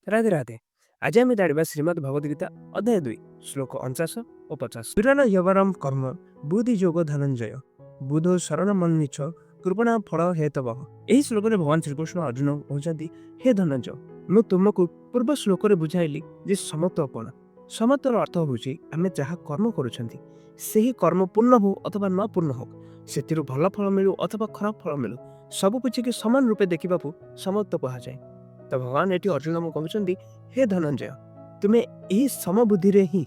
राधे राधे। आज आम जाना श्रीमद भगवद गीता अध्याय 2 श्लोक 49 और 50। विरान यवरम कर्म बुद्धि जोग धनंजय बुधो शरण मन्निच कृपणा फल हेतव। यही श्लोक में भगवान श्रीकृष्ण अर्जुन कहते हे धनंजय मु तुमको पूर्व श्लोक में बुझाइली जे समत्व कौन। समत्वर अर्थ हूँ आम जहाँ कर्म करुँच कर्म पूर्ण हो अथवा न पूर्ण हो से भल फल मिलू अथवा खराब फल मिलू सबकिछि के समान रूपे देखा समत्व कहुए। तो भगवान ये अर्जुन को कहते हे धनंजय तुम्हें यही समबुद्धि ही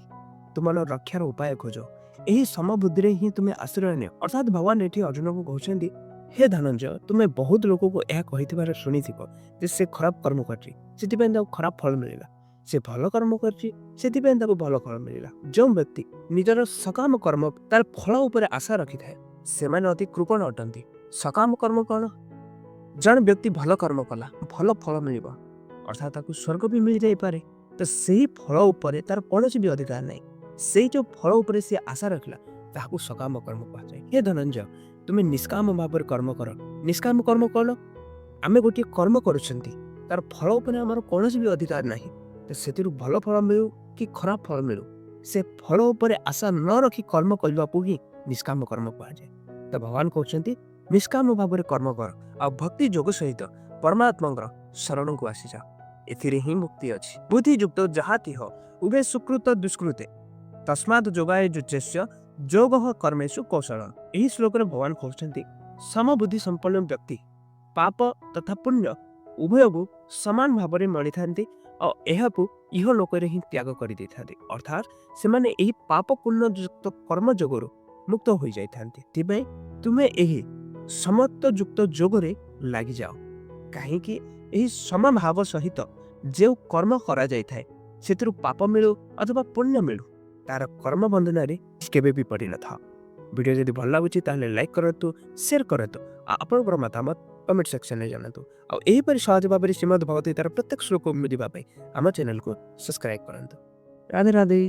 तुम रक्षार उपाय खोज यही समबुद्धि ही तुम्हें आश्रय नि अर्थात भगवान ये अर्जुन को कहते हे धनंजय तुम्हें बहुत लोक को यह कही शुणी से खराब कर्म कर खराब फल मिलला से भल कर्म कर भल फल मिलला। जो व्यक्ति निजर सकाम कर्म तार फल उपर आशा रखि थाए से अति कृपण अटंती। सकाम कर्म कौन जन व्यक्ति भल कर्म कला भल फल मिल अर्थात ताकू स्वर्ग भी मिल जाए तो सही फल उपर तार कौन भी अधिकार नहीं से जो फल उपर से आशा रखला ताकू सकाम कर्म कहुए। हे धनंजय तुम्हें निष्काम भाव कर्म कर। निष्काम कर्म कौन आम गोटे कर्म कर फल उपर आमर कौन भी अधिकार नहीं तो से भल फल मिलू कि खराब फल मिलू से फल उपर आशा न रखी कर्म करने को ही निष्काम कर्म कहुए। तो भगवान कहते निष्काम भाव कर्म कर आ भक्ति जोग सहित परमात्मा शरण को आसी जा एथिरे ही मुक्ति अच्छी। बुद्धि युक्त जहाति हो उभे सुकृत दुष्कृते तस्मात् जोगाय जुच्यस्य जोग कर्मेषु कौशल। यही श्लोक में भगवान कहते समबुद्धि संपन्न व्यक्ति पाप तथा पुण्य उभय को समान भाव में मणि था और यह इह लोक ही त्याग कर अर्थात से माने यही पाप पुण्य युक्त कर्म जोगरु मुक्त हो जाती। तुम्हें यही समत्व युक्त जोगरे लग जाओ कहीं समभाव सहित जो कर्म करा जाए से पाप मिलू अथवा पुण्य मिलू तार कर्म बंधन केवे भी पड़ी न था। वीडियो जब भल लगुच लाइक करतु शेयर करतु आपंकर मतामत कमेंट सेक्शन में जानतु और यहीपरि सहज भाव में श्रीमद भगवद गीतार प्रत्येक श्लोक मिलवाई आम चैनल को सब्सक्राइब करंतु। राधे राधे।